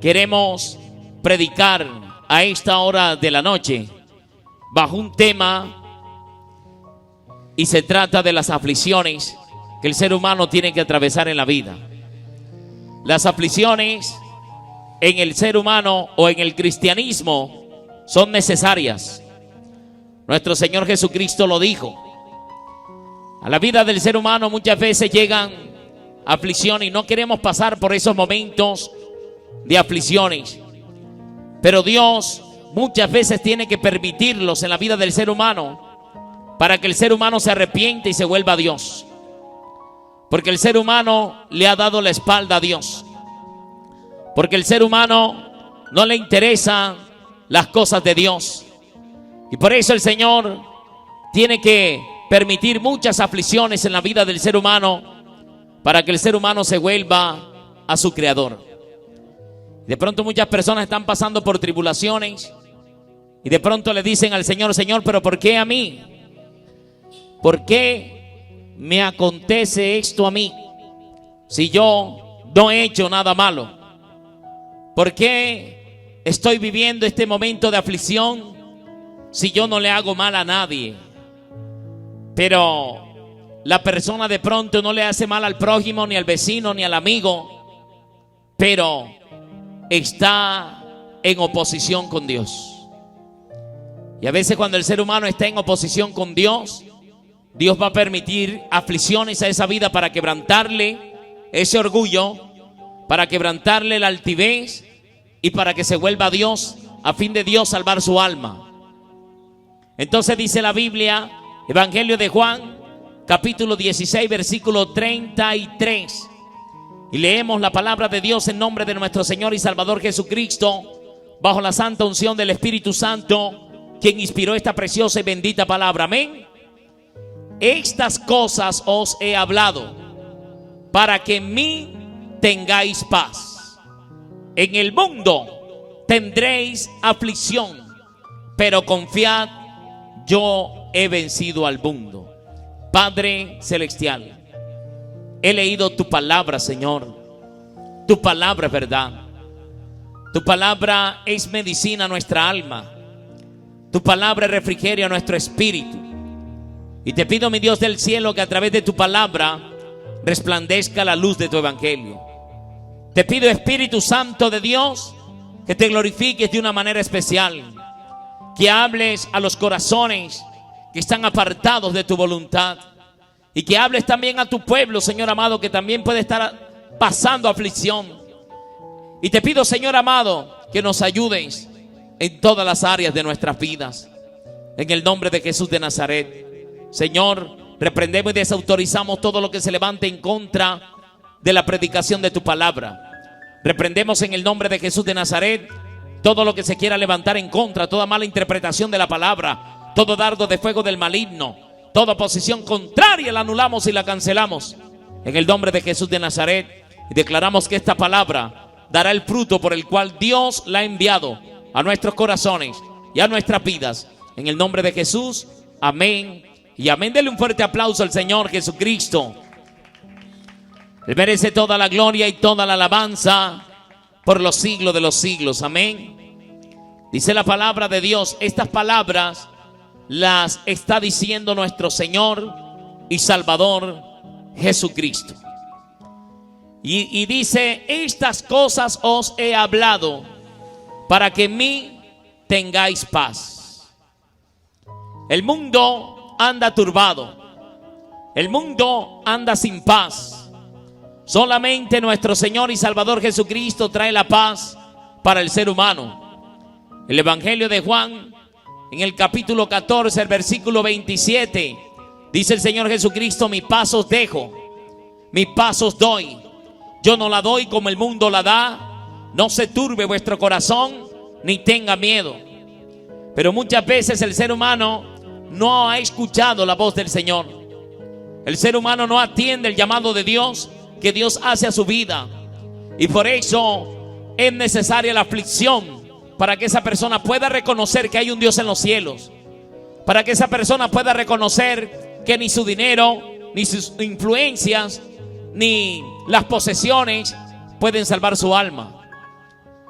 Queremos predicar a esta hora de la noche bajo un tema, y se trata de las aflicciones que el ser humano tiene que atravesar en la vida. Las aflicciones en el ser humano o en el cristianismo son necesarias. Nuestro Señor Jesucristo lo dijo. A la vida del ser humano muchas veces llegan aflicciones y no queremos pasar por esos momentos de aflicciones. Pero Dios muchas veces tiene que permitirlos en la vida del ser humano para que el ser humano se arrepiente y se vuelva a Dios. Porque el ser humano le ha dado la espalda a Dios. Porque el ser humano no le interesan las cosas de Dios. Y por eso el Señor tiene que permitir muchas aflicciones en la vida del ser humano para que el ser humano se vuelva a su Creador. De pronto muchas personas están pasando por tribulaciones y de pronto le dicen al Señor: Señor, ¿pero por qué a mí? ¿Por qué me acontece esto a mí si yo no he hecho nada malo? ¿Por qué estoy viviendo este momento de aflicción si yo no le hago mal a nadie? Pero la persona de pronto no le hace mal al prójimo, ni al vecino, ni al amigo, pero está en oposición con Dios. Y a veces cuando el ser humano está en oposición con Dios, Dios va a permitir aflicciones a esa vida para quebrantarle ese orgullo, para quebrantarle la altivez y para que se vuelva a Dios, a fin de Dios salvar su alma. Entonces dice la Biblia, Evangelio de Juan, capítulo 16, versículo 33. Y leemos la palabra de Dios en nombre de nuestro Señor y Salvador Jesucristo, bajo la santa unción del Espíritu Santo, quien inspiró esta preciosa y bendita palabra. Amén. Estas cosas os he hablado para que en mí tengáis paz. En el mundo tendréis aflicción, pero confiad, yo he vencido al mundo. Padre celestial, he leído tu palabra, Señor. Tu palabra es verdad. Tu palabra es medicina a nuestra alma. Tu palabra es refrigerio a nuestro espíritu. Y te pido, mi Dios del cielo, que a través de tu palabra resplandezca la luz de tu evangelio. Te pido, Espíritu Santo de Dios, que te glorifiques de una manera especial, que hables a los corazones que están apartados de tu voluntad, y que hables también a tu pueblo, Señor amado, que también puede estar pasando aflicción. Y te pido, Señor amado, que nos ayudes en todas las áreas de nuestras vidas, en el nombre de Jesús de Nazaret. Señor, reprendemos y desautorizamos todo lo que se levante en contra de la predicación de tu palabra. Reprendemos en el nombre de Jesús de Nazaret todo lo que se quiera levantar en contra, toda mala interpretación de la palabra, todo dardo de fuego del maligno, toda posición contraria la anulamos y la cancelamos en el nombre de Jesús de Nazaret. Y declaramos que esta palabra dará el fruto por el cual Dios la ha enviado a nuestros corazones y a nuestras vidas. En el nombre de Jesús, amén y amén. Denle un fuerte aplauso al Señor Jesucristo. Él merece toda la gloria y toda la alabanza por los siglos de los siglos. Amén. Dice la palabra de Dios. Estas palabras las está diciendo nuestro Señor y Salvador Jesucristo. Y dice: estas cosas os he hablado para que en mí tengáis paz. El mundo anda turbado. El mundo anda sin paz. Solamente nuestro Señor y Salvador Jesucristo trae la paz para el ser humano. El Evangelio de Juan, en el capítulo 14, el versículo 27, dice el Señor Jesucristo: mi paz os dejo, mi paz os doy. Yo no la doy como el mundo la da. No se turbe vuestro corazón, ni tenga miedo. Pero muchas veces el ser humano no ha escuchado la voz del Señor. El ser humano no atiende el llamado de Dios que Dios hace a su vida. Y por eso es necesaria la aflicción, para que esa persona pueda reconocer que hay un Dios en los cielos, para que esa persona pueda reconocer que ni su dinero, ni sus influencias, ni las posesiones pueden salvar su alma.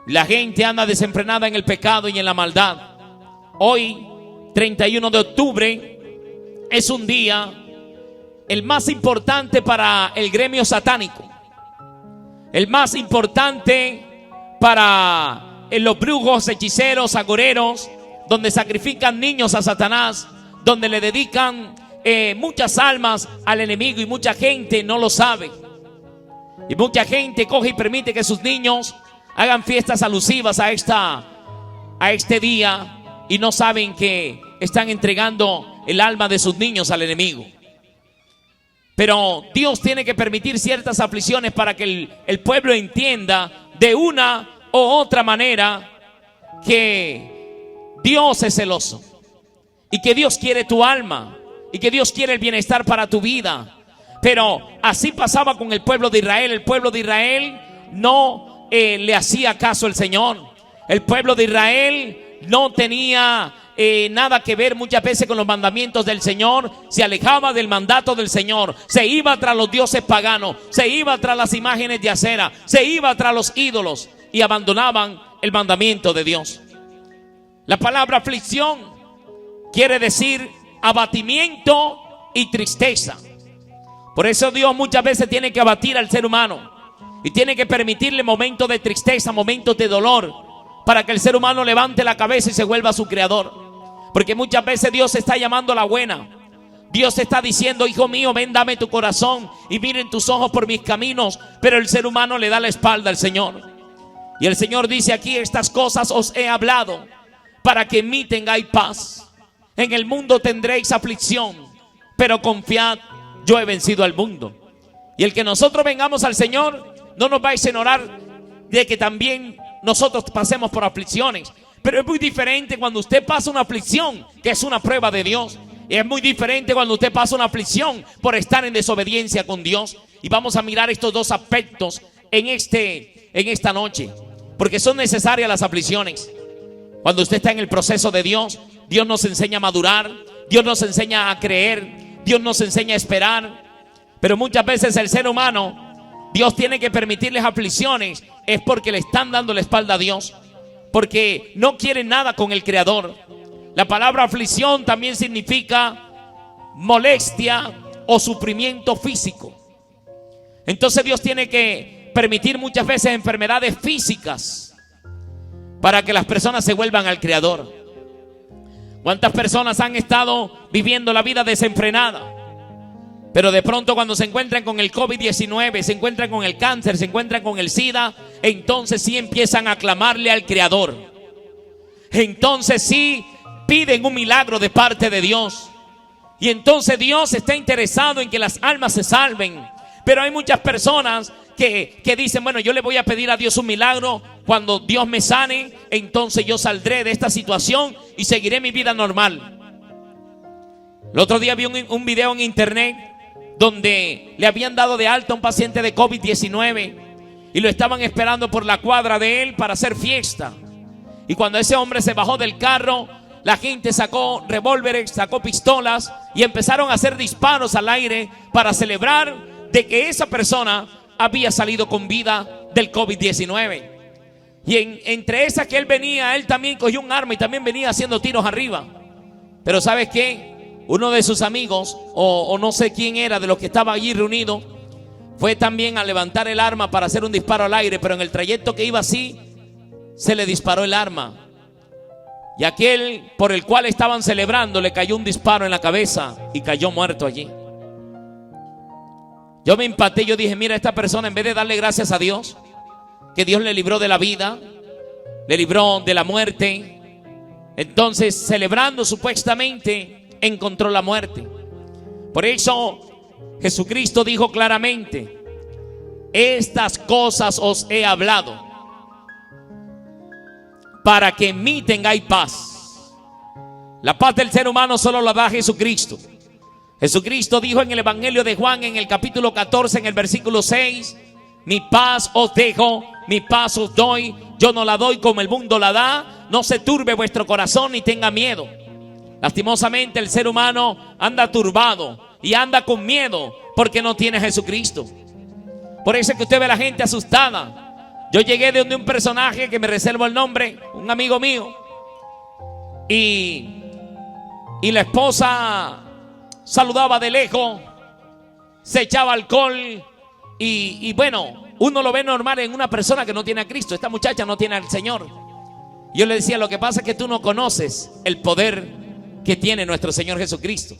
La gente anda desenfrenada en el pecado y en la maldad. Hoy, 31 de octubre, es un día el más importante para el gremio satánico. El más importante para los brujos, hechiceros, agoreros, donde sacrifican niños a Satanás, donde le dedican muchas almas al enemigo, y mucha gente no lo sabe. Y mucha gente coge y permite que sus niños hagan fiestas alusivas a este día, y no saben que están entregando el alma de sus niños al enemigo. Pero Dios tiene que permitir ciertas aflicciones para que el pueblo entienda de una u otra manera que Dios es celoso, y que Dios quiere tu alma, y que Dios quiere el bienestar para tu vida. Pero así pasaba con el pueblo de Israel. El pueblo de Israel no le hacía caso al Señor. El pueblo de Israel no tenía nada que ver muchas veces con los mandamientos del Señor. Se alejaba del mandato del Señor. Se iba tras los dioses paganos. Se iba tras las imágenes de acera. Se iba tras los ídolos, y abandonaban el mandamiento de Dios. La palabra aflicción quiere decir abatimiento y tristeza. Por eso Dios muchas veces tiene que abatir al ser humano, y tiene que permitirle momentos de tristeza, momentos de dolor, para que el ser humano levante la cabeza y se vuelva su creador. Porque muchas veces Dios está llamando a la buena. Dios está diciendo: hijo mío, ven, dame tu corazón y miren tus ojos por mis caminos. Pero el ser humano le da la espalda al Señor. Y el Señor dice aquí: estas cosas os he hablado para que en mí tengáis paz. En el mundo tendréis aflicción, pero confiad, yo he vencido al mundo. Y el que nosotros vengamos al Señor, no nos vais a ignorar de que también nosotros pasemos por aflicciones. Pero es muy diferente cuando usted pasa una aflicción, que es una prueba de Dios. Y es muy diferente cuando usted pasa una aflicción por estar en desobediencia con Dios. Y vamos a mirar estos dos aspectos en esta noche, porque son necesarias las aflicciones. Cuando usted está en el proceso de Dios, Dios nos enseña a madurar, Dios nos enseña a creer, Dios nos enseña a esperar. Pero muchas veces el ser humano, Dios tiene que permitirles aflicciones, es porque le están dando la espalda a Dios, porque no quieren nada con el Creador. La palabra aflicción también significa molestia o sufrimiento físico. Entonces Dios tiene que permitir muchas veces enfermedades físicas para que las personas se vuelvan al Creador. ¿Cuántas personas han estado viviendo la vida desenfrenada? Pero de pronto, cuando se encuentran con el COVID-19, se encuentran con el cáncer, se encuentran con el SIDA, entonces sí empiezan a clamarle al Creador. Entonces sí piden un milagro de parte de Dios. Y entonces Dios está interesado en que las almas se salven. Pero hay muchas personas que dicen: bueno, yo le voy a pedir a Dios un milagro. Cuando Dios me sane, entonces yo saldré de esta situación y seguiré mi vida normal. El otro día vi un video en internet donde le habían dado de alta a un paciente de COVID-19 y lo estaban esperando por la cuadra de él para hacer fiesta. Y cuando ese hombre se bajó del carro, la gente sacó revólveres, sacó pistolas y empezaron a hacer disparos al aire para celebrar de que esa persona había salido con vida del COVID-19. Y entre esas que él venía, él también cogió un arma y también venía haciendo tiros arriba. Pero ¿sabes qué? Uno de sus amigos, o no sé quién era de los que estaba allí reunido, fue también a levantar el arma para hacer un disparo al aire. Pero en el trayecto que iba así, se le disparó el arma. Y aquel por el cual estaban celebrando le cayó un disparo en la cabeza y cayó muerto allí. Yo me impacté, yo dije: mira, esta persona, en vez de darle gracias a Dios, que Dios le libró de la vida, le libró de la muerte, entonces celebrando supuestamente encontró la muerte. Por eso Jesucristo dijo claramente: estas cosas os he hablado para que en mí tengáis paz. La paz del ser humano solo la da Jesucristo. Jesucristo dijo en el Evangelio de Juan, en el capítulo 14, en el versículo 6: mi paz os dejo, mi paz os doy. Yo no la doy como el mundo la da. No se turbe vuestro corazón ni tenga miedo. Lastimosamente el ser humano anda turbado y anda con miedo porque no tiene a Jesucristo. Por eso es que usted ve a la gente asustada. Yo llegué de donde un personaje que me reservo el nombre, un amigo mío, y la esposa saludaba de lejos, se echaba alcohol y bueno, uno lo ve normal en una persona que no tiene a Cristo. Esta muchacha no tiene al Señor. Yo le decía, lo que pasa es que tú no conoces el poder que tiene nuestro Señor Jesucristo.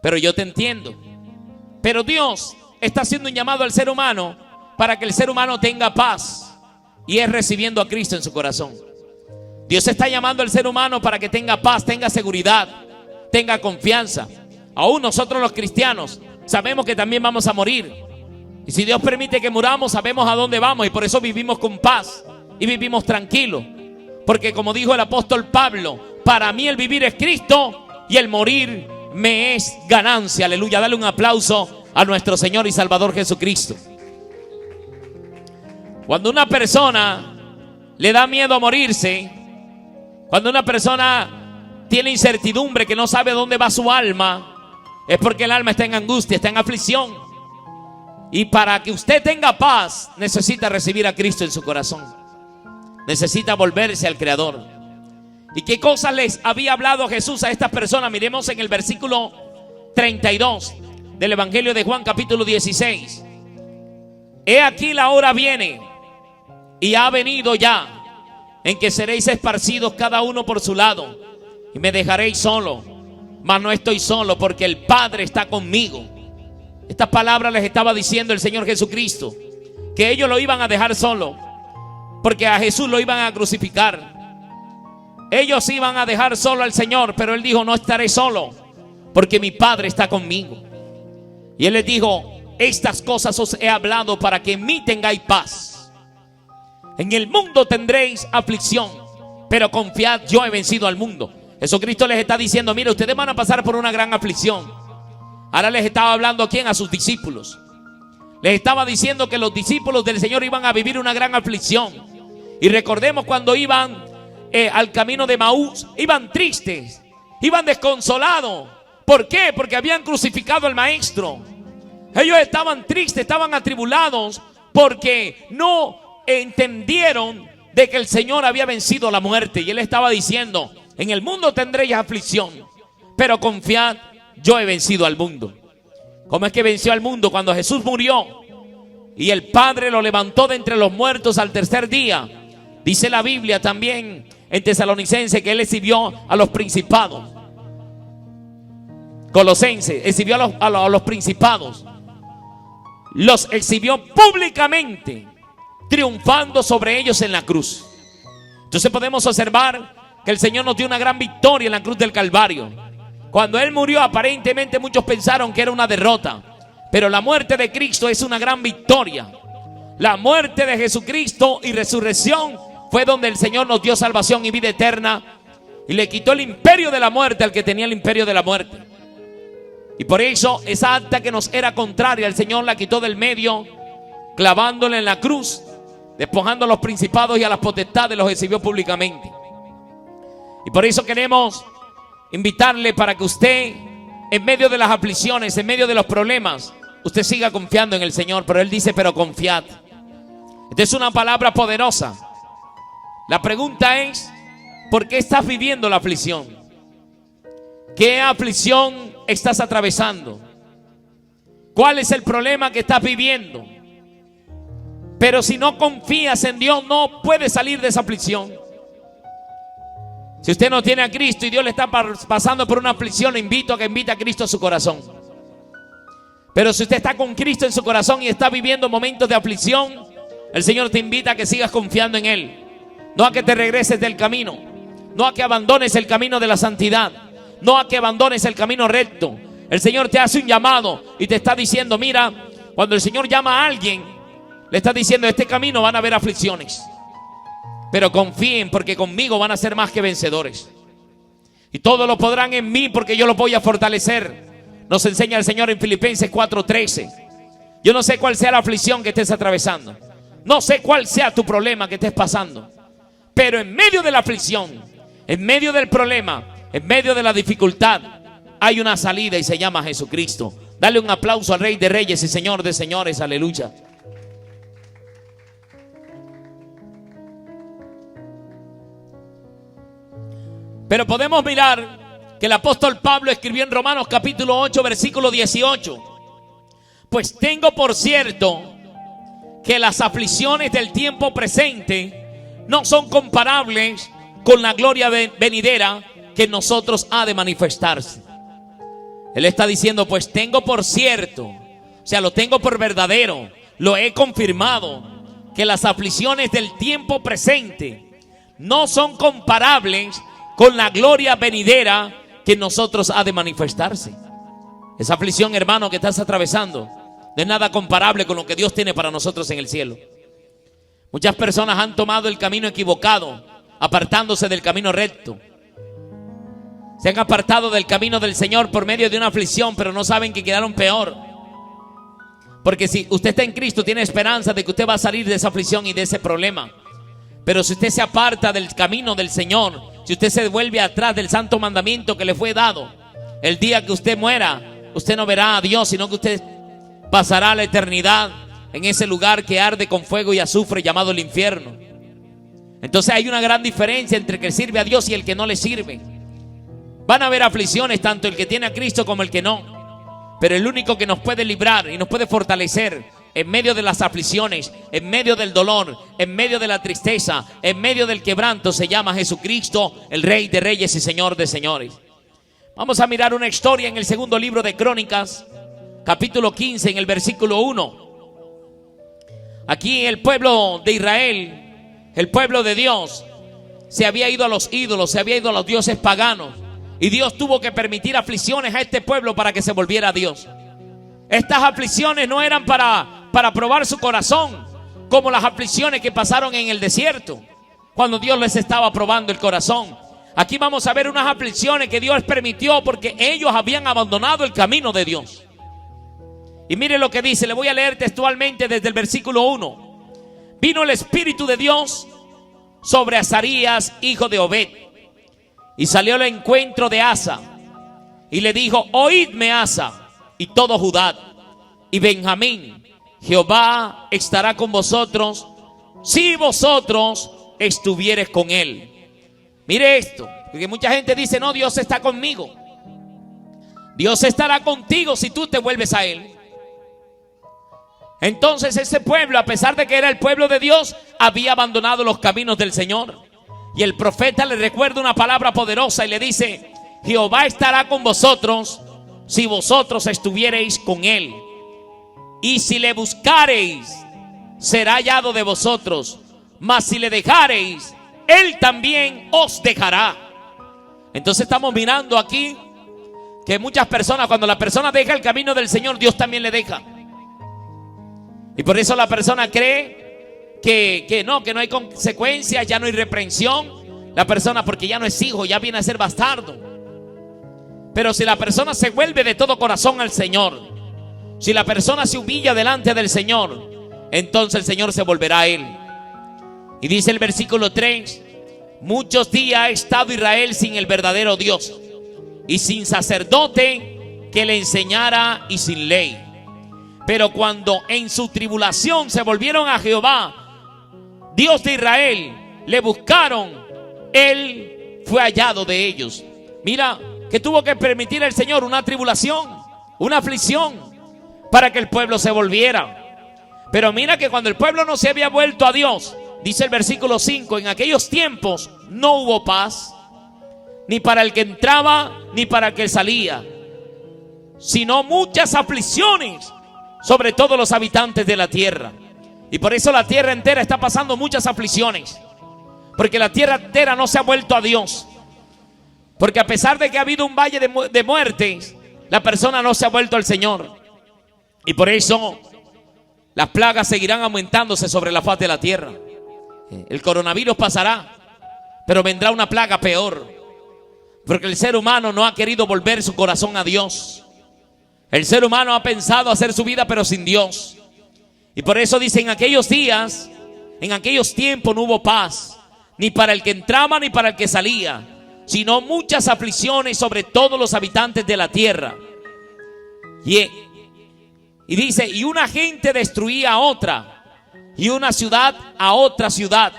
Pero yo te entiendo. Pero Dios está haciendo un llamado al ser humano para que el ser humano tenga paz, y es recibiendo a Cristo en su corazón. Dios está llamando al ser humano para que tenga paz, tenga seguridad, tenga confianza. Aún nosotros los cristianos sabemos que también vamos a morir. Y si Dios permite que muramos, sabemos a dónde vamos, y por eso vivimos con paz y vivimos tranquilos. Porque como dijo el apóstol Pablo, para mí el vivir es Cristo y el morir me es ganancia. Aleluya, dale un aplauso a nuestro Señor y Salvador Jesucristo. Cuando una persona le da miedo a morirse, cuando una persona tiene incertidumbre, que no sabe dónde va su alma, es porque el alma está en angustia, está en aflicción. Y para que usted tenga paz, necesita recibir a Cristo en su corazón. Necesita volverse al Creador. ¿Y qué cosas les había hablado Jesús a estas personas? Miremos en el versículo 32 del Evangelio de Juan, capítulo 16. He aquí la hora viene, y ha venido ya, en que seréis esparcidos cada uno por su lado, y me dejaréis solo. Mas no estoy solo, porque el Padre está conmigo. Estas palabras les estaba diciendo el Señor Jesucristo, que ellos lo iban a dejar solo, porque a Jesús lo iban a crucificar. Ellos iban a dejar solo al Señor, pero Él dijo, no estaré solo, porque mi Padre está conmigo. Y Él les dijo, estas cosas os he hablado para que en mí tengáis paz. En el mundo tendréis aflicción, pero confiad, yo he vencido al mundo. Jesucristo les está diciendo, mire, ustedes van a pasar por una gran aflicción. Ahora les estaba hablando, ¿a quién? A sus discípulos. Les estaba diciendo que los discípulos del Señor iban a vivir una gran aflicción. Y recordemos cuando iban al camino de Maús, iban tristes, iban desconsolados. ¿Por qué? Porque habían crucificado al Maestro. Ellos estaban tristes, estaban atribulados, porque no entendieron de que el Señor había vencido la muerte. Y Él estaba diciendo, en el mundo tendréis aflicción, pero confiad, yo he vencido al mundo. ¿Cómo es que venció al mundo? Cuando Jesús murió y el Padre lo levantó de entre los muertos al tercer día. Dice la Biblia también en Tesalonicenses que Él exhibió a los principados. Colosenses, exhibió a los principados. Los exhibió públicamente, triunfando sobre ellos en la cruz. Entonces podemos observar que el Señor nos dio una gran victoria en la cruz del Calvario. Cuando Él murió, aparentemente muchos pensaron que era una derrota, pero la muerte de Cristo es una gran victoria. La muerte de Jesucristo y resurrección fue donde el Señor nos dio salvación y vida eterna, y le quitó el imperio de la muerte al que tenía el imperio de la muerte. Y por eso esa acta que nos era contraria, el Señor la quitó del medio, clavándola en la cruz, despojando a los principados y a las potestades, los exhibió públicamente. Y por eso queremos invitarle para que usted, en medio de las aflicciones, en medio de los problemas, usted siga confiando en el Señor. Pero Él dice, pero confiad. Esta es una palabra poderosa. La pregunta es, ¿por qué estás viviendo la aflicción? ¿Qué aflicción estás atravesando? ¿Cuál es el problema que estás viviendo? Pero si no confías en Dios, no puedes salir de esa aflicción. Si usted no tiene a Cristo y Dios le está pasando por una aflicción, le invito a que invite a Cristo a su corazón. Pero si usted está con Cristo en su corazón y está viviendo momentos de aflicción, el Señor te invita a que sigas confiando en Él. No a que te regreses del camino, no a que abandones el camino de la santidad, no a que abandones el camino recto. El Señor te hace un llamado y te está diciendo, mira, cuando el Señor llama a alguien, le está diciendo, este camino van a haber aflicciones, pero confíen, porque conmigo van a ser más que vencedores. Y todo lo podrán en mí, porque yo los voy a fortalecer. Nos enseña el Señor en Filipenses 4:13. Yo no sé cuál sea la aflicción que estés atravesando, no sé cuál sea tu problema que estés pasando, pero en medio de la aflicción, en medio del problema, en medio de la dificultad, hay una salida y se llama Jesucristo. Dale un aplauso al Rey de Reyes y Señor de Señores. Aleluya. Pero podemos mirar que el apóstol Pablo escribió en Romanos capítulo 8, versículo 18. Pues tengo por cierto que las aflicciones del tiempo presente no son comparables con la gloria venidera que en nosotros ha de manifestarse. Él está diciendo, pues tengo por cierto, o sea, lo tengo por verdadero, lo he confirmado, que las aflicciones del tiempo presente no son comparables con la gloria venidera que en nosotros ha de manifestarse. Esa aflicción, hermano, que estás atravesando no es nada comparable con lo que Dios tiene para nosotros en el cielo. Muchas personas han tomado el camino equivocado, apartándose del camino recto. Se han apartado del camino del Señor por medio de una aflicción, pero no saben que quedaron peor. Porque si usted está en Cristo, tiene esperanza de que usted va a salir de esa aflicción y de ese problema. Pero si usted se aparta del camino del Señor, si usted se vuelve atrás del santo mandamiento que le fue dado, el día que usted muera, usted no verá a Dios, sino que usted pasará la eternidad en ese lugar que arde con fuego y azufre llamado el infierno. Entonces hay una gran diferencia entre el que sirve a Dios y el que no le sirve. Van a haber aflicciones, tanto el que tiene a Cristo como el que no. Pero el único que nos puede librar y nos puede fortalecer en medio de las aflicciones, en medio del dolor, en medio de la tristeza, en medio del quebranto, se llama Jesucristo, el Rey de Reyes y Señor de Señores. Vamos a mirar una historia en el segundo libro de Crónicas, capítulo 15, en el versículo 1. Aquí el pueblo de Israel, el pueblo de Dios, se había ido a los ídolos, se había ido a los dioses paganos. Y Dios tuvo que permitir aflicciones a este pueblo para que se volviera a Dios. Estas aflicciones no eran para probar su corazón, como las aflicciones que pasaron en el desierto, cuando Dios les estaba probando el corazón. Aquí vamos a ver unas aflicciones que Dios permitió porque ellos habían abandonado el camino de Dios. Y mire lo que dice, le voy a leer textualmente desde el versículo 1. Vino el Espíritu de Dios sobre Azarías, hijo de Obed, y salió al encuentro de Asa, y le dijo: oídme, Asa, y todo Judá y Benjamín, Jehová estará con vosotros si vosotros estuviereis con él. Mire esto, porque mucha gente dice: no, Dios está conmigo. Dios estará contigo si tú te vuelves a él. Entonces ese pueblo, a pesar de que era el pueblo de Dios, había abandonado los caminos del Señor. Y el profeta le recuerda una palabra poderosa y le dice: Jehová estará con vosotros si vosotros estuviereis con él. Y si le buscareis, será hallado de vosotros. Mas si le dejareis, él también os dejará. Entonces estamos mirando aquí que muchas personas, cuando la persona deja el camino del Señor, Dios también le deja. Y por eso la persona cree que no hay consecuencias, ya no hay reprensión. La persona, porque ya no es hijo, ya viene a ser bastardo. Pero si la persona se vuelve de todo corazón al Señor, si la persona se humilla delante del Señor, entonces el Señor se volverá a él. Y dice el versículo 3: muchos días ha estado Israel sin el verdadero Dios, y sin sacerdote que le enseñara, y sin ley. Pero cuando en su tribulación se volvieron a Jehová, Dios de Israel, le buscaron, él fue hallado de ellos. Mira que tuvo que permitir el Señor una tribulación, una aflicción, para que el pueblo se volviera. Pero mira que cuando el pueblo no se había vuelto a Dios, dice el versículo 5: en aquellos tiempos no hubo paz, ni para el que entraba, ni para el que salía, sino muchas aflicciones sobre todos los habitantes de la tierra. Y por eso la tierra entera está pasando muchas aflicciones, porque la tierra entera no se ha vuelto a Dios. Porque a pesar de que ha habido un valle de muertes, la persona no se ha vuelto al Señor. Y por eso las plagas seguirán aumentándose sobre la faz de la tierra. El coronavirus pasará, pero vendrá una plaga peor, porque el ser humano no ha querido volver su corazón a Dios. El ser humano ha pensado hacer su vida pero sin Dios. Y por eso dice: en aquellos días, en aquellos tiempos no hubo paz, ni para el que entraba ni para el que salía, sino muchas aflicciones sobre todos los habitantes de la tierra. Y dice: y una gente destruía a otra, y una ciudad a otra ciudad,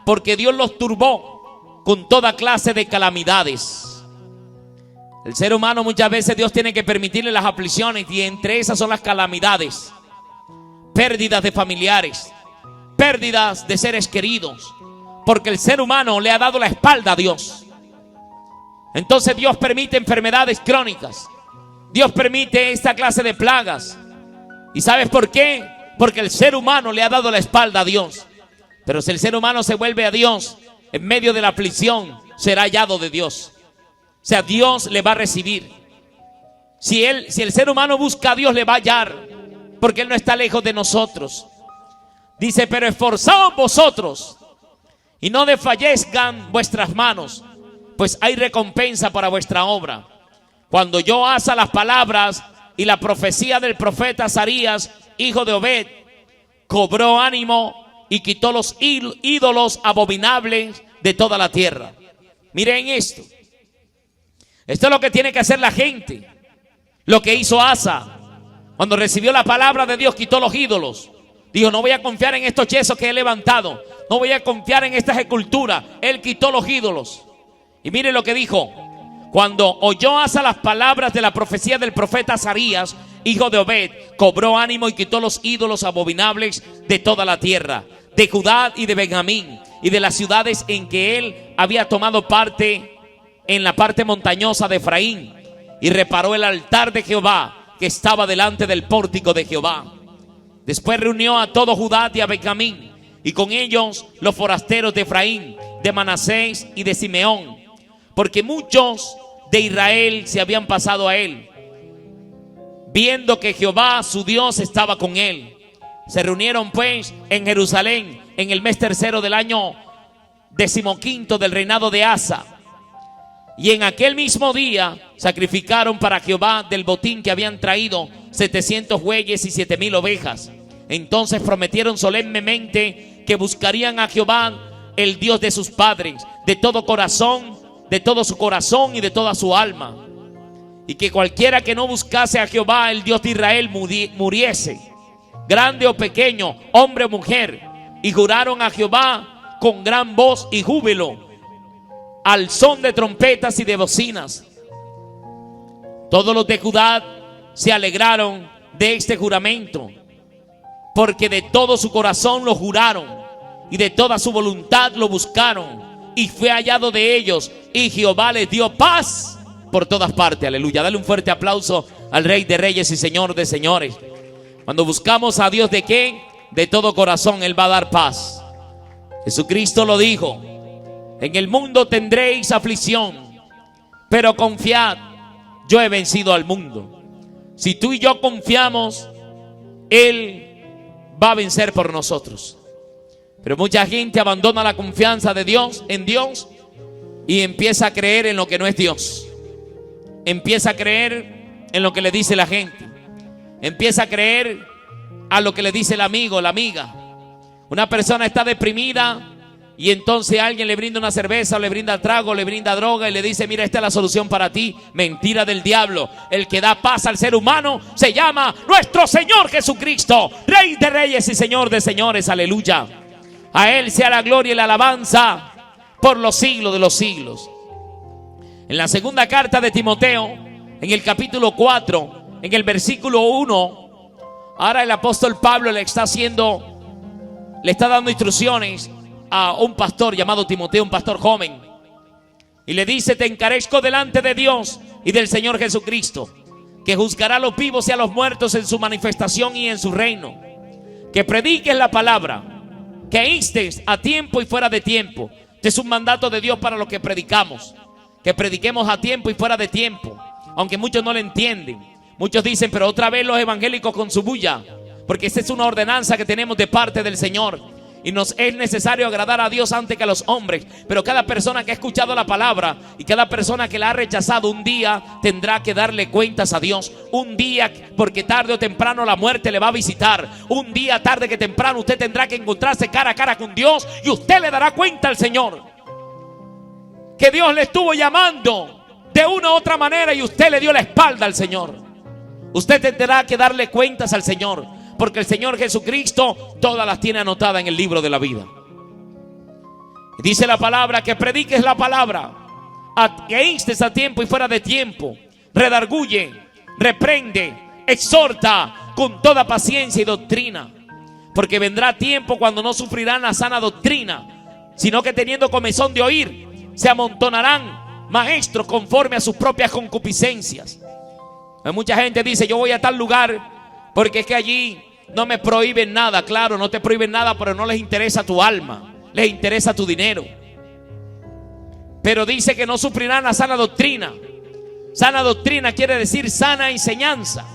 porque Dios los turbó. con toda clase de calamidades. El ser humano muchas veces Dios tiene que permitirle las aflicciones, y entre esas son las calamidades. Pérdidas de familiares, pérdidas de seres queridos, porque el ser humano le ha dado la espalda a Dios. Entonces Dios permite enfermedades crónicas, Dios permite esta clase de plagas. ¿Y sabes por qué? Porque el ser humano le ha dado la espalda a Dios. Pero si el ser humano se vuelve a Dios en medio de la aflicción, será hallado de Dios. O sea, Dios le va a recibir. Si el ser humano busca a Dios, le va a hallar, porque Él no está lejos de nosotros. Dice: pero esforzaos vosotros y no desfallezcan vuestras manos, pues hay recompensa para vuestra obra. Cuando oyó Asa las palabras y la profecía del profeta Azarías, hijo de Obed, cobró ánimo y quitó los ídolos abominables de toda la tierra. Miren esto. Esto es lo que tiene que hacer la gente. Lo que hizo Asa cuando recibió la palabra de Dios, quitó los ídolos. Dijo: no voy a confiar en estos yesos que he levantado, no voy a confiar en estas esculturas. Él quitó los ídolos. Y mire lo que dijo: cuando oyó Asa las palabras de la profecía del profeta Azarías, hijo de Obed, cobró ánimo y quitó los ídolos abominables de toda la tierra, de Judá y de Benjamín, y de las ciudades en que él había tomado parte, en la parte montañosa de Efraín, y reparó el altar de Jehová que estaba delante del pórtico de Jehová. Después reunió a todo Judá y a Benjamín, y con ellos los forasteros de Efraín, de Manasés y de Simeón, porque muchos de Israel se habían pasado a él, viendo que Jehová su Dios estaba con él. Se reunieron pues en Jerusalén en el mes tercero del año 15 del reinado de Asa. Y en aquel mismo día sacrificaron para Jehová del botín que habían traído 700 bueyes y 7,000 ovejas. Entonces prometieron solemnemente que buscarían a Jehová, el Dios de sus padres, de todo corazón, de todo su corazón y de toda su alma, y que cualquiera que no buscase a Jehová, el Dios de Israel, muriese, grande o pequeño, hombre o mujer. Y juraron a Jehová con gran voz y júbilo, al son de trompetas y de bocinas. Todos los de Judá se alegraron de este juramento, porque de todo su corazón lo juraron y de toda su voluntad lo buscaron, y fue hallado de ellos, y Jehová les dio paz por todas partes. Aleluya. Dale un fuerte aplauso al Rey de Reyes y Señor de Señores. Cuando buscamos a Dios, ¿de qué? De todo corazón, Él va a dar paz. Jesucristo lo dijo: en el mundo tendréis aflicción, pero confiad, yo he vencido al mundo. Si tú y yo confiamos, Él va a vencer por nosotros. Pero mucha gente abandona la confianza de Dios, en Dios, y empieza a creer en lo que no es Dios. Empieza a creer en lo que le dice la gente. Empieza a creer a lo que le dice el amigo, la amiga. Una persona está deprimida y entonces alguien le brinda una cerveza, o le brinda trago, le brinda droga y le dice: mira, esta es la solución para ti. Mentira del diablo. El que da paz al ser humano se llama nuestro Señor Jesucristo, Rey de Reyes y Señor de Señores. Aleluya. A Él sea la gloria y la alabanza por los siglos de los siglos. En la segunda carta de Timoteo, en el capítulo 4, en el versículo 1, ahora el apóstol Pablo le está dando instrucciones a un pastor llamado Timoteo, un pastor joven, y le dice: te encarezco delante de Dios y del Señor Jesucristo, que juzgará a los vivos y a los muertos en su manifestación y en su reino, que prediques la palabra, que instes a tiempo y fuera de tiempo. Este es un mandato de Dios para los que predicamos, que prediquemos a tiempo y fuera de tiempo, aunque muchos no lo entienden. Muchos dicen: pero otra vez los evangélicos con su bulla, porque esta es una ordenanza que tenemos de parte del Señor, y nos es necesario agradar a Dios antes que a los hombres. Pero cada persona que ha escuchado la palabra y cada persona que la ha rechazado, un día tendrá que darle cuentas a Dios. Un día, porque tarde o temprano la muerte le va a visitar. Un día, tarde que temprano, usted tendrá que encontrarse cara a cara con Dios, y usted le dará cuenta al Señor que Dios le estuvo llamando de una u otra manera y usted le dio la espalda al Señor. Usted tendrá que darle cuentas al Señor, porque el Señor Jesucristo todas las tiene anotadas en el libro de la vida. Dice la palabra que prediques la palabra, que instes a tiempo y fuera de tiempo, redarguye, reprende, exhorta con toda paciencia y doctrina. Porque vendrá tiempo cuando no sufrirán la sana doctrina, sino que teniendo comezón de oír, se amontonarán maestros conforme a sus propias concupiscencias. Mucha gente dice: yo voy a tal lugar porque es que allí no me prohíben nada. Claro, no te prohíben nada, pero no les interesa tu alma, les interesa tu dinero. Pero dice que no sufrirán la sana doctrina. Sana doctrina quiere decir sana enseñanza.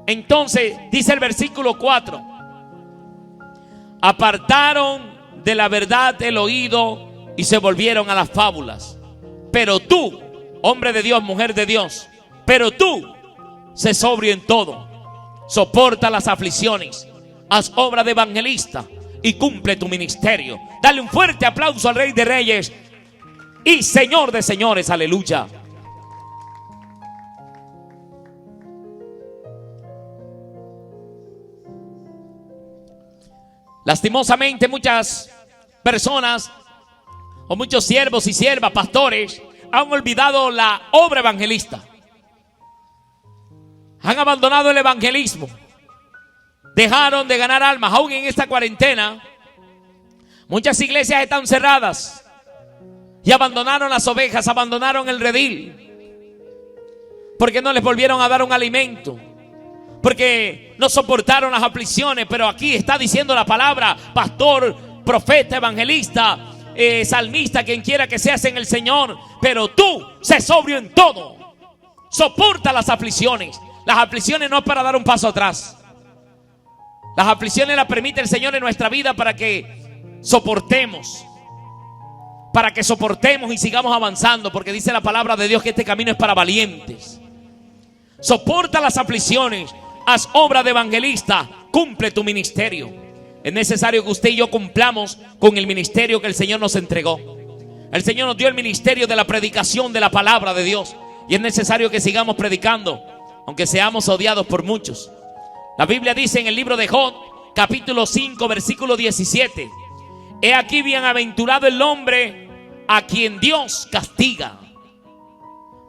Entonces dice el versículo 4: apartaron de la verdad el oído y se volvieron a las fábulas. Pero tú, hombre de Dios, mujer de Dios, pero tú, sé sobrio en todo, soporta las aflicciones, haz obra de evangelista y cumple tu ministerio. Dale un fuerte aplauso al Rey de Reyes y Señor de señores. Aleluya. Lastimosamente muchas personas o muchos siervos y siervas, pastores, han olvidado la obra evangelista. Han abandonado el evangelismo. Dejaron de ganar almas. Aún en esta cuarentena muchas iglesias están cerradas y abandonaron las ovejas, abandonaron el redil, porque no les volvieron a dar un alimento, porque no soportaron las aflicciones. Pero aquí está diciendo la palabra: pastor, profeta, evangelista, salmista, quien quiera que seas en el Señor, pero tú sé sobrio en todo, soporta las aflicciones. Las aflicciones no es para dar un paso atrás. Las aflicciones las permite el Señor en nuestra vida para que soportemos, y sigamos avanzando, porque dice la palabra de Dios que este camino es para valientes. Soporta las aflicciones, haz obra de evangelista, cumple tu ministerio. Es necesario que usted y yo cumplamos con el ministerio que el Señor nos entregó. El Señor nos dio el ministerio de la predicación de la palabra de Dios, y es necesario que sigamos predicando, aunque seamos odiados por muchos. La Biblia dice en el libro de Job, capítulo 5, versículo 17: he aquí bienaventurado el hombre a quien Dios castiga.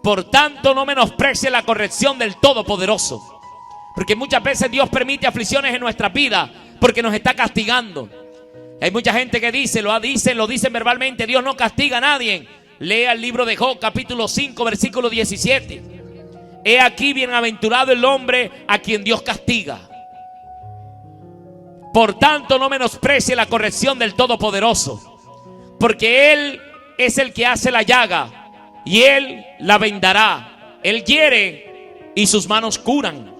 Por tanto, no menosprecie la corrección del Todopoderoso. Porque muchas veces Dios permite aflicciones en nuestra vida porque nos está castigando. Hay mucha gente que lo dicen verbalmente: Dios no castiga a nadie. Lea el libro de Job, capítulo 5, versículo 17. He aquí bienaventurado el hombre a quien Dios castiga. Por tanto, no menosprecie la corrección del Todopoderoso, porque Él es el que hace la llaga y Él la vendará. Él hiere y sus manos curan.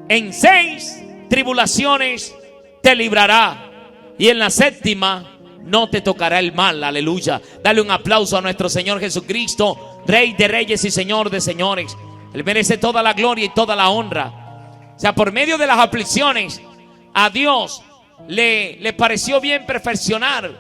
En 6 tribulaciones te librará, y en la 7ª no te tocará el mal. Aleluya. Dale un aplauso a nuestro Señor Jesucristo, Rey de Reyes y Señor de señores. Él merece toda la gloria y toda la honra. O sea, por medio de las aflicciones, a Dios le pareció bien perfeccionar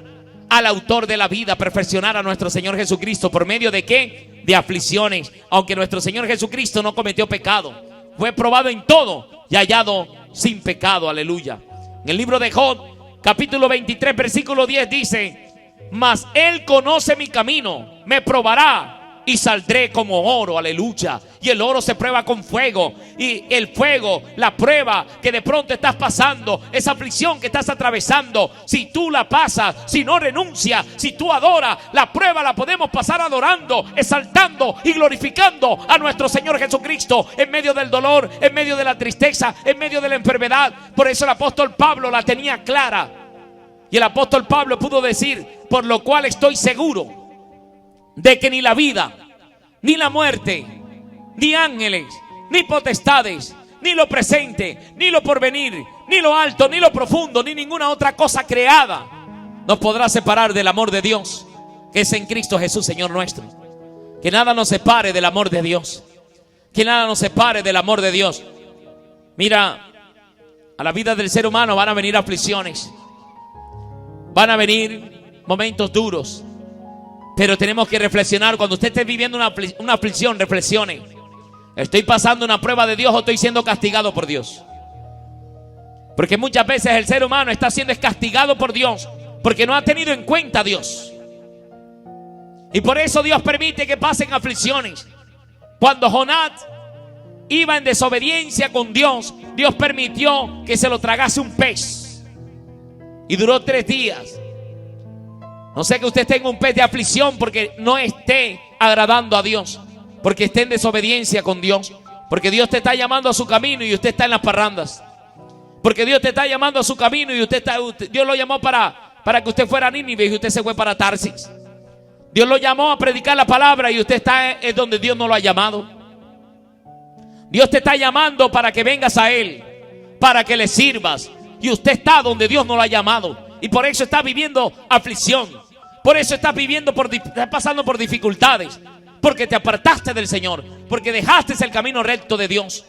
al autor de la vida, perfeccionar a nuestro Señor Jesucristo. ¿Por medio de qué? De aflicciones. Aunque nuestro Señor Jesucristo no cometió pecado, fue probado en todo y hallado sin pecado. Aleluya. En el libro de Job, capítulo 23, versículo 10 dice: mas Él conoce mi camino, me probará y saldré como oro. Aleluya. Y el oro se prueba con fuego. Y el fuego, la prueba que de pronto estás pasando, esa aflicción que estás atravesando, si tú la pasas, si no renuncias, si tú adoras, la prueba la podemos pasar adorando, exaltando y glorificando a nuestro Señor Jesucristo en medio del dolor, en medio de la tristeza, en medio de la enfermedad. Por eso el apóstol Pablo la tenía clara. Y el apóstol Pablo pudo decir: por lo cual estoy seguro de que ni la vida, ni la muerte, ni ángeles, ni potestades, ni lo presente, ni lo porvenir, ni lo alto, ni lo profundo, ni ninguna otra cosa creada nos podrá separar del amor de Dios que es en Cristo Jesús, Señor nuestro. Que nada nos separe del amor de Dios. Que nada nos separe del amor de Dios. Mira, a la vida del ser humano van a venir aflicciones, van a venir momentos duros, pero tenemos que reflexionar. Cuando usted esté viviendo una aflicción, reflexione: ¿estoy pasando una prueba de Dios o estoy siendo castigado por Dios? Porque muchas veces el ser humano está siendo castigado por Dios porque no ha tenido en cuenta a Dios. Y por eso Dios permite que pasen aflicciones. Cuando Jonás iba en desobediencia con Dios, Dios permitió que se lo tragase un pez. Y duró 3 días. No sé que usted tenga un pez de aflicción porque no esté agradando a Dios, porque esté en desobediencia con Dios, porque Dios te está llamando a su camino y usted está en las parrandas. Porque Dios te está llamando a su camino y Dios lo llamó para que usted fuera a Nínive y usted se fue para Tarsis. Dios lo llamó a predicar la palabra y usted está es donde Dios no lo ha llamado. Dios te está llamando para que vengas a Él, para que le sirvas, y usted está donde Dios no lo ha llamado. Y por eso está viviendo aflicción. Por eso está pasando por dificultades. Porque te apartaste del Señor. Porque dejaste el camino recto de Dios.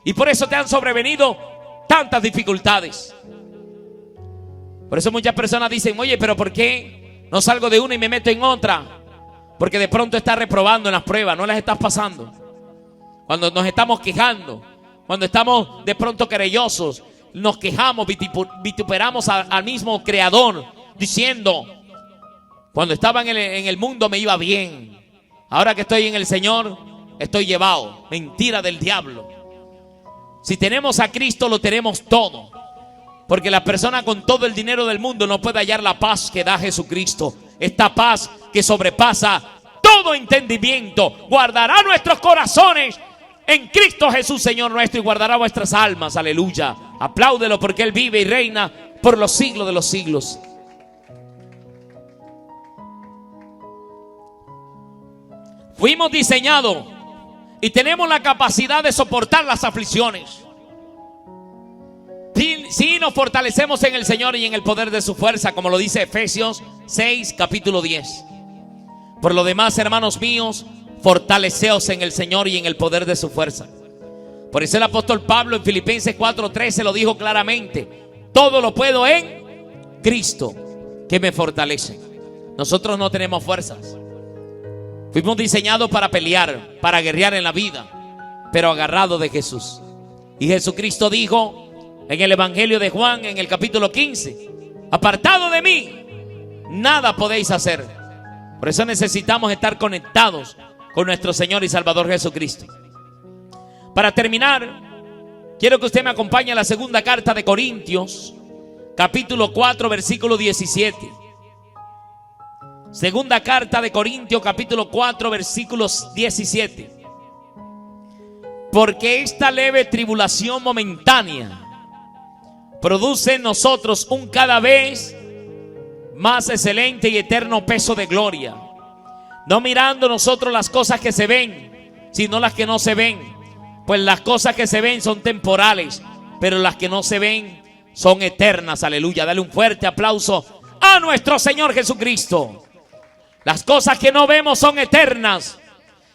Y por eso te han sobrevenido tantas dificultades. Por eso muchas personas dicen: oye, pero ¿por qué no salgo de una y me meto en otra? Porque de pronto estás reprobando en las pruebas, no las estás pasando. Cuando nos estamos quejando, cuando estamos de pronto querellosos, nos quejamos, vituperamos al mismo Creador, diciendo: cuando estaba en el mundo me iba bien, ahora que estoy en el Señor estoy llevado. Mentira del diablo. Si tenemos a Cristo, lo tenemos todo. Porque la persona con todo el dinero del mundo no puede hallar la paz que da Jesucristo. Esta paz que sobrepasa todo entendimiento guardará nuestros corazones en Cristo Jesús, Señor nuestro, y guardará vuestras almas. Aleluya. Apláudelo, porque Él vive y reina por los siglos de los siglos. Fuimos diseñados y tenemos la capacidad de soportar las aflicciones. Si nos fortalecemos en el Señor y en el poder de su fuerza, como lo dice Efesios 6, capítulo 10. Por lo demás, hermanos míos, fortaleceos en el Señor y en el poder de su fuerza. Por eso el apóstol Pablo en Filipenses 4:13 lo dijo claramente: todo lo puedo en Cristo que me fortalece. Nosotros no tenemos fuerzas. Fuimos diseñados para pelear, para guerrear en la vida, pero agarrados de Jesús. Y Jesucristo dijo en el Evangelio de Juan, en el capítulo 15: apartado de mí, nada podéis hacer. Por eso necesitamos estar conectados con nuestro Señor y Salvador Jesucristo. Para terminar, quiero que usted me acompañe a la segunda carta de Corintios, capítulo 4, versículo 17. Segunda carta de Corintios, capítulo 4, versículos 17. Porque esta leve tribulación momentánea produce en nosotros un cada vez más excelente y eterno peso de gloria, no mirando nosotros las cosas que se ven, sino las que no se ven. Pues las cosas que se ven son temporales, pero las que no se ven son eternas. Aleluya. Dale un fuerte aplauso a nuestro Señor Jesucristo. Las cosas que no vemos son eternas.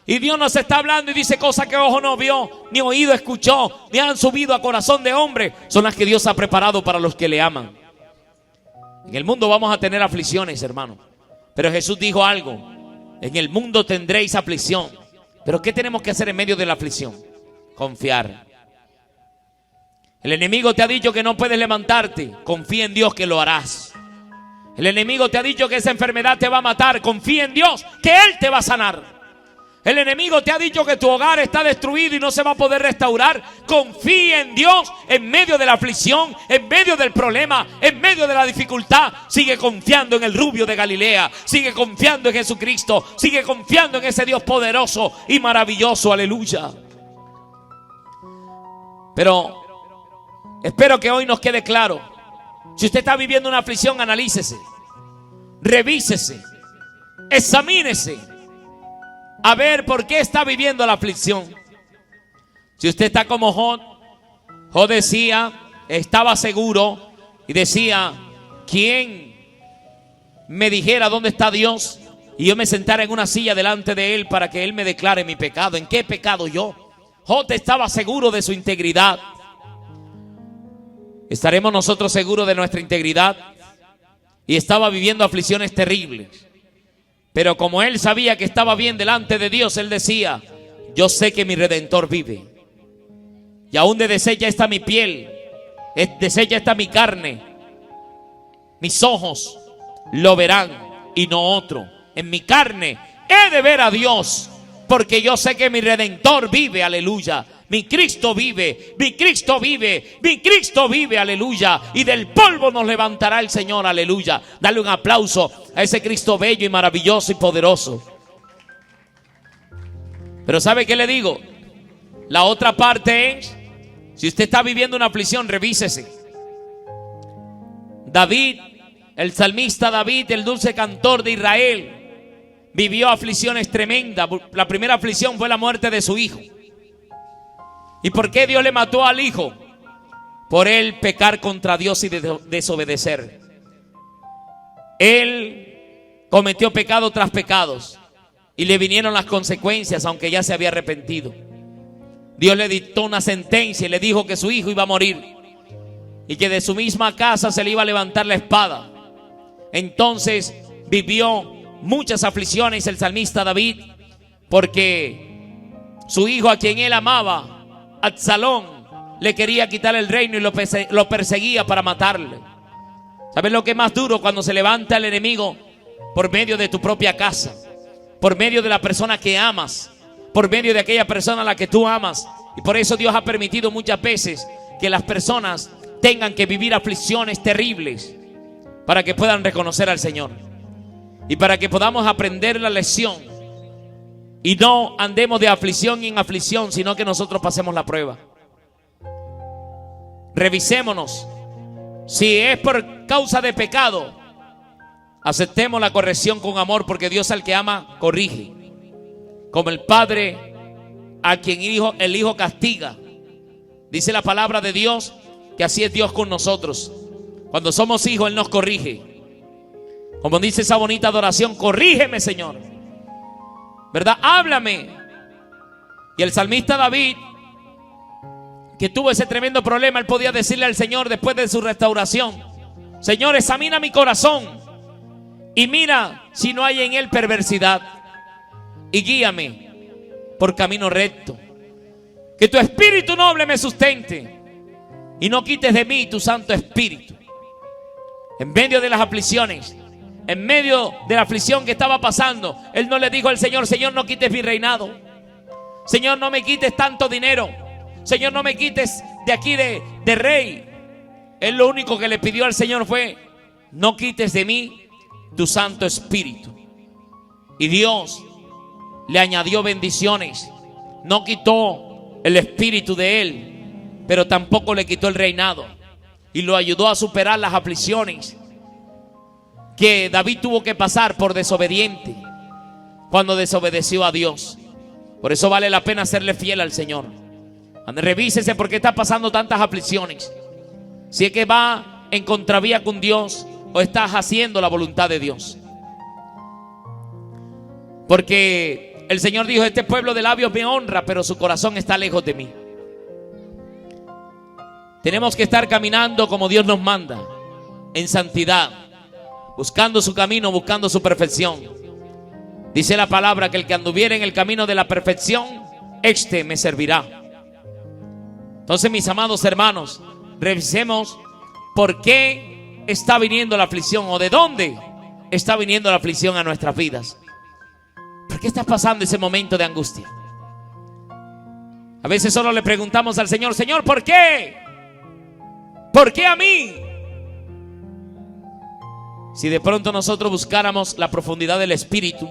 Y Dios nos está hablando y dice: cosas que ojo no vio, ni oído escuchó, ni han subido a corazón de hombre, son las que Dios ha preparado para los que le aman. En el mundo vamos a tener aflicciones, hermano. Pero Jesús dijo algo: en el mundo tendréis aflicción. Pero ¿qué tenemos que hacer en medio de la aflicción? Confiar. El enemigo te ha dicho que no puedes levantarte. Confía en Dios que lo harás. El enemigo te ha dicho que esa enfermedad te va a matar. Confía en Dios que Él te va a sanar. El enemigo te ha dicho que tu hogar está destruido y no se va a poder restaurar. Confía en Dios en medio de la aflicción, en medio del problema, en medio de la dificultad. Sigue confiando en el rubio de Galilea. Sigue confiando en Jesucristo. Sigue confiando en ese Dios poderoso y maravilloso. Aleluya. Pero espero que hoy nos quede claro. Si usted está viviendo una aflicción, analícese, revísese, examínese, a ver por qué está viviendo la aflicción. Si usted está como Job decía, estaba seguro y decía: ¿quién me dijera dónde está Dios? Y yo me sentara en una silla delante de Él para que Él me declare mi pecado. ¿En qué pecado yo? Job estaba seguro de su integridad. ¿Estaremos nosotros seguros de nuestra integridad? Y estaba viviendo aflicciones terribles. Pero como él sabía que estaba bien delante de Dios, él decía: yo sé que mi Redentor vive. Y aún de deshecha está mi piel, deshecha está mi carne, mis ojos lo verán y no otro. En mi carne he de ver a Dios, porque yo sé que mi Redentor vive, aleluya. Mi Cristo vive, mi Cristo vive, mi Cristo vive, aleluya. Y del polvo nos levantará el Señor, aleluya. Dale un aplauso a ese Cristo bello y maravilloso y poderoso. Pero ¿sabe qué le digo? La otra parte es, si usted está viviendo una aflicción, revísese. David, el salmista David, el dulce cantor de Israel, vivió aflicciones tremendas. La primera aflicción fue la muerte de su hijo. ¿Y por qué Dios le mató al hijo? Por él pecar contra Dios y desobedecer. Él cometió pecado tras pecados y le vinieron las consecuencias, aunque ya se había arrepentido. Dios le dictó una sentencia y le dijo que su hijo iba a morir y que de su misma casa se le iba a levantar la espada. Entonces vivió muchas aflicciones el salmista David, porque su hijo, a quien él amaba, Absalón, le quería quitar el reino y lo perseguía para matarle. ¿Sabes lo que es más duro? Cuando se levanta el enemigo por medio de tu propia casa, por medio de la persona que amas, por medio de aquella persona a la que tú amas. Y por eso Dios ha permitido muchas veces que las personas tengan que vivir aflicciones terribles, para que puedan reconocer al Señor y para que podamos aprender la lección y no andemos de aflicción en aflicción, sino que nosotros pasemos la prueba. Revisémonos. Si es por causa de pecado, aceptemos la corrección con amor, porque Dios al que ama corrige, como el Padre a quien el Hijo castiga. Dice la palabra de Dios que así es Dios con nosotros. Cuando somos hijos, Él nos corrige. Como dice esa bonita adoración: corrígeme, Señor, ¿verdad? Háblame. Y el salmista David, que tuvo ese tremendo problema, él podía decirle al Señor después de su restauración: Señor, examina mi corazón y mira si no hay en él perversidad, y guíame por camino recto. Que tu espíritu noble me sustente y no quites de mí tu Santo Espíritu. En medio de las aflicciones, en medio de la aflicción que estaba pasando, él no le dijo al Señor: Señor, no quites mi reinado. Señor, no me quites tanto dinero. Señor, no me quites de aquí de rey. Él lo único que le pidió al Señor fue: no quites de mí tu Santo Espíritu. Y Dios le añadió bendiciones. No quitó el espíritu de él, pero tampoco le quitó el reinado, y lo ayudó a superar las aflicciones que David tuvo que pasar por desobediente, cuando desobedeció a Dios. Por eso vale la pena serle fiel al Señor. Revísese por qué está pasando tantas aflicciones. Si es que va en contravía con Dios o estás haciendo la voluntad de Dios. Porque el Señor dijo: este pueblo de labios me honra, pero su corazón está lejos de mí. Tenemos que estar caminando como Dios nos manda, en santidad, buscando su camino, buscando su perfección. Dice la palabra que el que anduviera en el camino de la perfección, este me servirá. Entonces, mis amados hermanos, revisemos por qué está viniendo la aflicción, o de dónde está viniendo la aflicción a nuestras vidas. ¿Por qué está pasando ese momento de angustia? A veces solo le preguntamos al Señor: Señor, ¿por qué? ¿Por qué a mí? Si de pronto nosotros buscáramos la profundidad del Espíritu,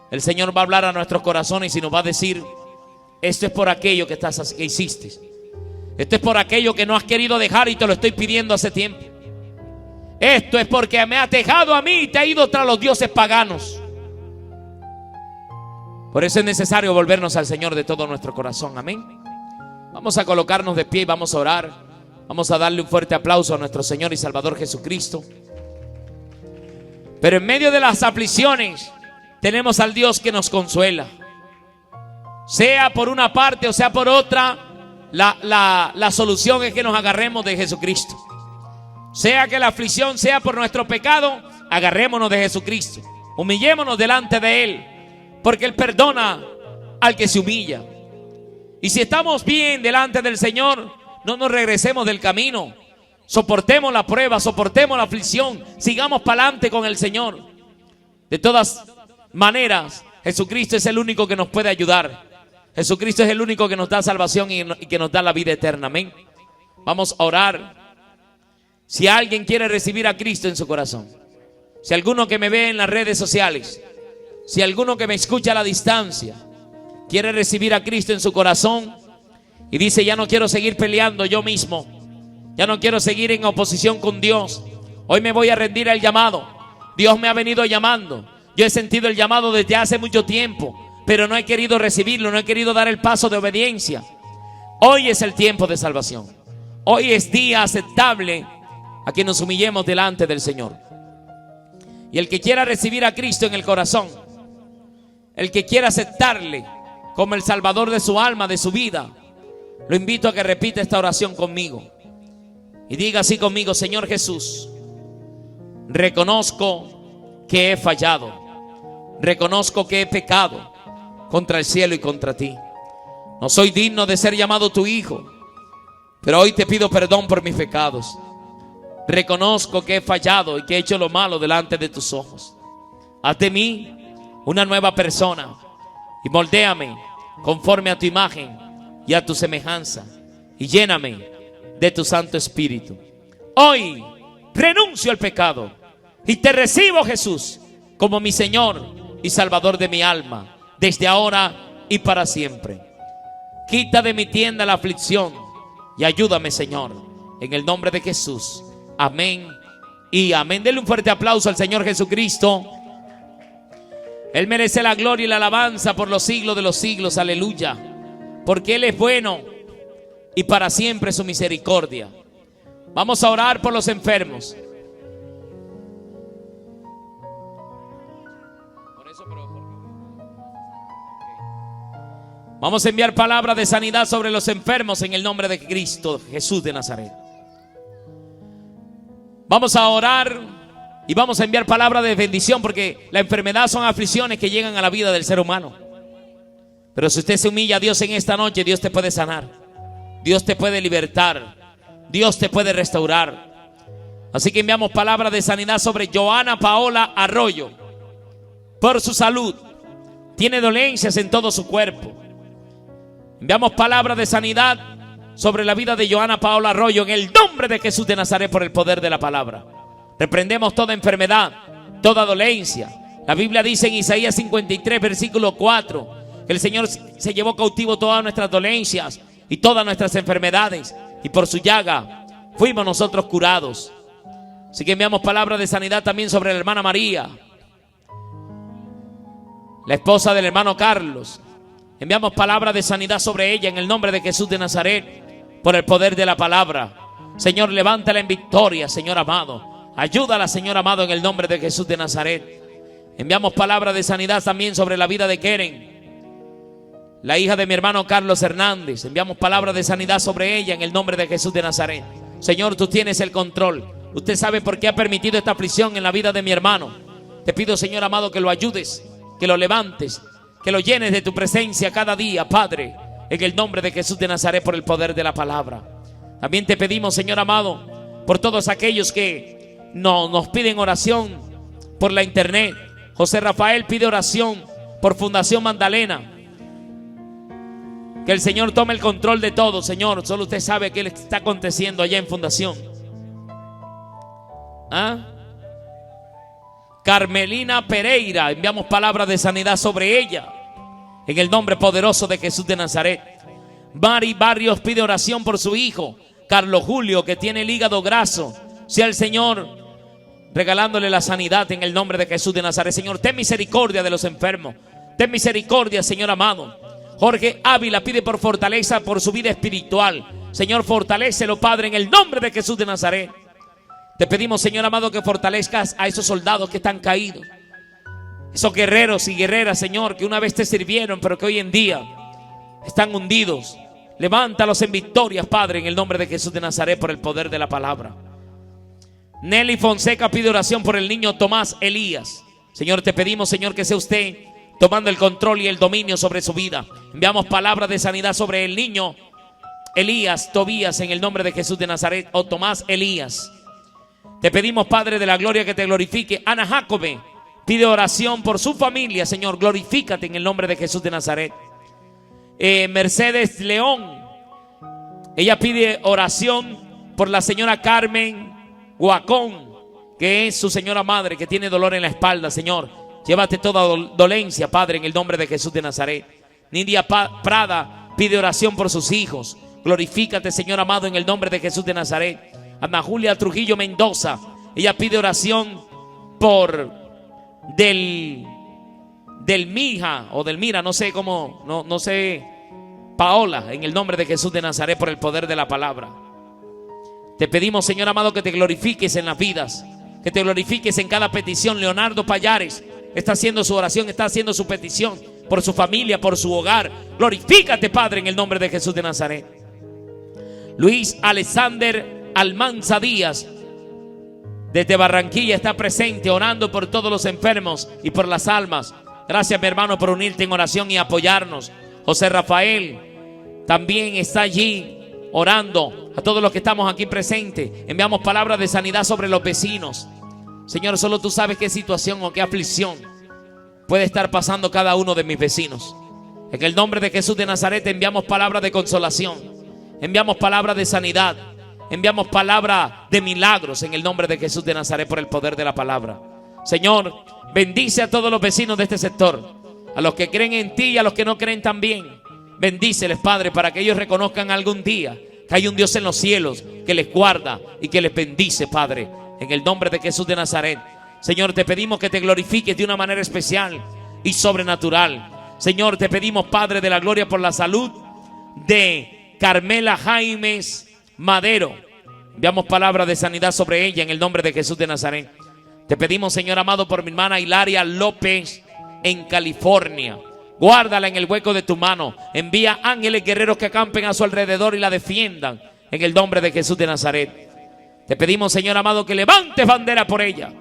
el Señor va a hablar a nuestros corazones y nos va a decir: esto es por aquello que hiciste. Esto es por aquello que no has querido dejar y te lo estoy pidiendo hace tiempo. Esto es porque me has dejado a mí y te has ido tras los dioses paganos. Por eso es necesario volvernos al Señor de todo nuestro corazón. Amén. Vamos a colocarnos de pie y vamos a orar. Vamos a darle un fuerte aplauso a nuestro Señor y Salvador Jesucristo. Pero en medio de las aflicciones tenemos al Dios que nos consuela. Sea por una parte o sea por otra, la solución es que nos agarremos de Jesucristo. Sea que la aflicción sea por nuestro pecado, agarrémonos de Jesucristo. Humillémonos delante de Él, porque Él perdona al que se humilla. Y si estamos bien delante del Señor, no nos regresemos del camino. Soportemos la prueba, soportemos la aflicción, sigamos para adelante con el Señor. De todas maneras, Jesucristo es el único que nos puede ayudar. Jesucristo es el único que nos da salvación y que nos da la vida eterna. Amén. Vamos a orar. Si alguien quiere recibir a Cristo en su corazón, si alguno que me ve en las redes sociales, si alguno que me escucha a la distancia quiere recibir a Cristo en su corazón y dice: ya no quiero seguir peleando yo mismo, ya no quiero seguir en oposición con Dios, hoy me voy a rendir al llamado. Dios me ha venido llamando, yo he sentido el llamado desde hace mucho tiempo, pero no he querido recibirlo, no he querido dar el paso de obediencia. Hoy es el tiempo de salvación. Hoy es día aceptable a que nos humillemos delante del Señor. Y el que quiera recibir a Cristo en el corazón, el que quiera aceptarle como el Salvador de su alma, de su vida, lo invito a que repita esta oración conmigo y diga así conmigo: Señor Jesús, reconozco que he fallado, reconozco que he pecado contra el cielo y contra ti. No soy digno de ser llamado tu hijo, pero hoy te pido perdón por mis pecados. Reconozco que he fallado y que he hecho lo malo delante de tus ojos. Haz de mí una nueva persona y moldéame conforme a tu imagen y a tu semejanza, y lléname de tu Santo Espíritu. Hoy renuncio al pecado y te recibo, Jesús, como mi Señor y Salvador de mi alma, desde ahora y para siempre. Quita de mi tienda la aflicción y ayúdame, Señor, en el nombre de Jesús. Amén y amén. Denle un fuerte aplauso al Señor Jesucristo. Él merece la gloria y la alabanza por los siglos de los siglos. Aleluya. Porque Él es bueno y para siempre su misericordia. Vamos a orar por los enfermos. Vamos a enviar palabra de sanidad sobre los enfermos en el nombre de Cristo Jesús de Nazaret. Vamos a orar y vamos a enviar palabra de bendición, porque la enfermedad son aflicciones que llegan a la vida del ser humano. Pero si usted se humilla a Dios en esta noche, Dios te puede sanar, Dios te puede libertar, Dios te puede restaurar. Así que enviamos palabra de sanidad sobre Joana Paola Arroyo. Por su salud, tiene dolencias en todo su cuerpo. Enviamos palabra de sanidad sobre la vida de Joana Paola Arroyo en el nombre de Jesús de Nazaret, por el poder de la palabra. Reprendemos toda enfermedad, toda dolencia. La Biblia dice en Isaías 53 versículo 4 que el Señor se llevó cautivo todas nuestras dolencias y todas nuestras enfermedades, y por su llaga fuimos nosotros curados. Así que enviamos palabra de sanidad también sobre la hermana María, la esposa del hermano Carlos. Enviamos palabra de sanidad sobre ella en el nombre de Jesús de Nazaret, por el poder de la palabra. Señor, levántala en victoria, Señor amado. Ayúdala, Señor amado, en el nombre de Jesús de Nazaret. Enviamos palabra de sanidad también sobre la vida de Keren, la hija de mi hermano Carlos Hernández. Enviamos palabra de sanidad sobre ella en el nombre de Jesús de Nazaret. Señor, tú tienes el control. Usted sabe por qué ha permitido esta aflicción en la vida de mi hermano. Te pido, Señor amado, que lo ayudes, que lo levantes, que lo llenes de tu presencia cada día, Padre, en el nombre de Jesús de Nazaret, por el poder de la palabra. También te pedimos, Señor amado, por todos aquellos que nos piden oración por la internet. José Rafael pide oración por Fundación Magdalena. Que el Señor tome el control de todo, Señor. Solo usted sabe qué le está aconteciendo allá en Fundación. Carmelina Pereira, enviamos palabra de sanidad sobre ella en el nombre poderoso de Jesús de Nazaret. Mari Barrios pide oración por su hijo Carlos Julio, que tiene el hígado graso. Sea el Señor regalándole la sanidad en el nombre de Jesús de Nazaret. Señor, ten misericordia de los enfermos. Ten misericordia, Señor amado. Jorge Ávila pide por fortaleza por su vida espiritual. Señor, fortalécelo, Padre, en el nombre de Jesús de Nazaret. Te pedimos, Señor amado, que fortalezcas a esos soldados que están caídos, esos guerreros y guerreras, Señor, que una vez te sirvieron, pero que hoy en día están hundidos. Levántalos en victorias, Padre, en el nombre de Jesús de Nazaret, por el poder de la palabra. Nelly Fonseca pide oración por el niño Tomás Elías. Señor, te pedimos, Señor, que sea usted tomando el control y el dominio sobre su vida. Enviamos palabras de sanidad sobre el niño Elías Tobías, en el nombre de Jesús de Nazaret. O Tomás Elías. Te pedimos, Padre de la gloria, que te glorifique. Ana Jacobe pide oración por su familia, Señor. Glorifícate en el nombre de Jesús de Nazaret. Mercedes León, ella pide oración por la señora Carmen Guacón, que es su señora madre, que tiene dolor en la espalda, Señor. Llévate toda dolencia, Padre, en el nombre de Jesús de Nazaret. Nidia Prada pide oración por sus hijos. Glorifícate, Señor amado, en el nombre de Jesús de Nazaret. Ana Julia Trujillo Mendoza, ella pide oración por del Mija o del Mira, no sé cómo, no sé, Paola, en el nombre de Jesús de Nazaret, por el poder de la palabra. Te pedimos, Señor amado, que te glorifiques en las vidas, que te glorifiques en cada petición. Leonardo Payares está haciendo su oración, está haciendo su petición por su familia, por su hogar. Glorifícate, Padre, en el nombre de Jesús de Nazaret. Luis Alexander Almanza Díaz, desde Barranquilla, está presente orando por todos los enfermos y por las almas. Gracias, mi hermano, por unirte en oración y apoyarnos. José Rafael también está allí orando. A todos los que estamos aquí presentes, enviamos palabras de sanidad sobre los vecinos. Señor, solo tú sabes qué situación o qué aflicción puede estar pasando cada uno de mis vecinos. En el nombre de Jesús de Nazaret enviamos palabras de consolación, enviamos palabras de sanidad, enviamos palabras de milagros en el nombre de Jesús de Nazaret, por el poder de la palabra. Señor, bendice a todos los vecinos de este sector, a los que creen en ti y a los que no creen también. Bendíceles, Padre, para que ellos reconozcan algún día que hay un Dios en los cielos que les guarda y que les bendice, Padre, en el nombre de Jesús de Nazaret. Señor, te pedimos que te glorifiques de una manera especial y sobrenatural. Señor, te pedimos, Padre de la gloria, por la salud de Carmela Jaimes Madero. Enviamos palabras de sanidad sobre ella en el nombre de Jesús de Nazaret. Te pedimos, Señor amado, por mi hermana Hilaria López en California. Guárdala en el hueco de tu mano. Envía ángeles guerreros que acampen a su alrededor y la defiendan en el nombre de Jesús de Nazaret. Te pedimos, Señor amado, que levantes bandera por ella,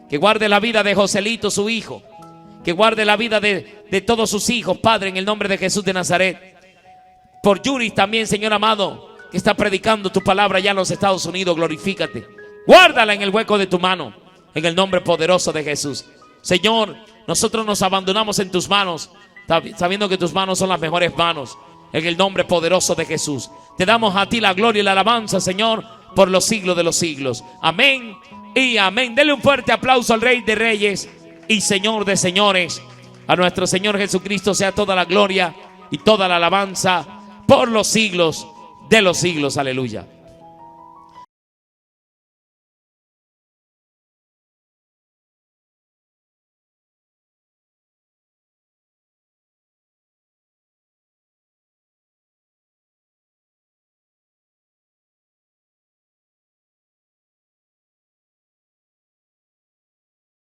que guarde la vida de Joselito, su hijo, que guarde la vida de todos sus hijos, Padre, en el nombre de Jesús de Nazaret. Por Yuri también, Señor amado, que está predicando tu palabra allá en los Estados Unidos. Glorifícate. Guárdala en el hueco de tu mano, en el nombre poderoso de Jesús. Señor, nosotros nos abandonamos en tus manos, sabiendo que tus manos son las mejores manos. En el nombre poderoso de Jesús, te damos a ti la gloria y la alabanza, Señor, por los siglos de los siglos. Amén y amén. Dele un fuerte aplauso al Rey de Reyes y Señor de Señores. A nuestro Señor Jesucristo sea toda la gloria y toda la alabanza por los siglos de los siglos. Aleluya.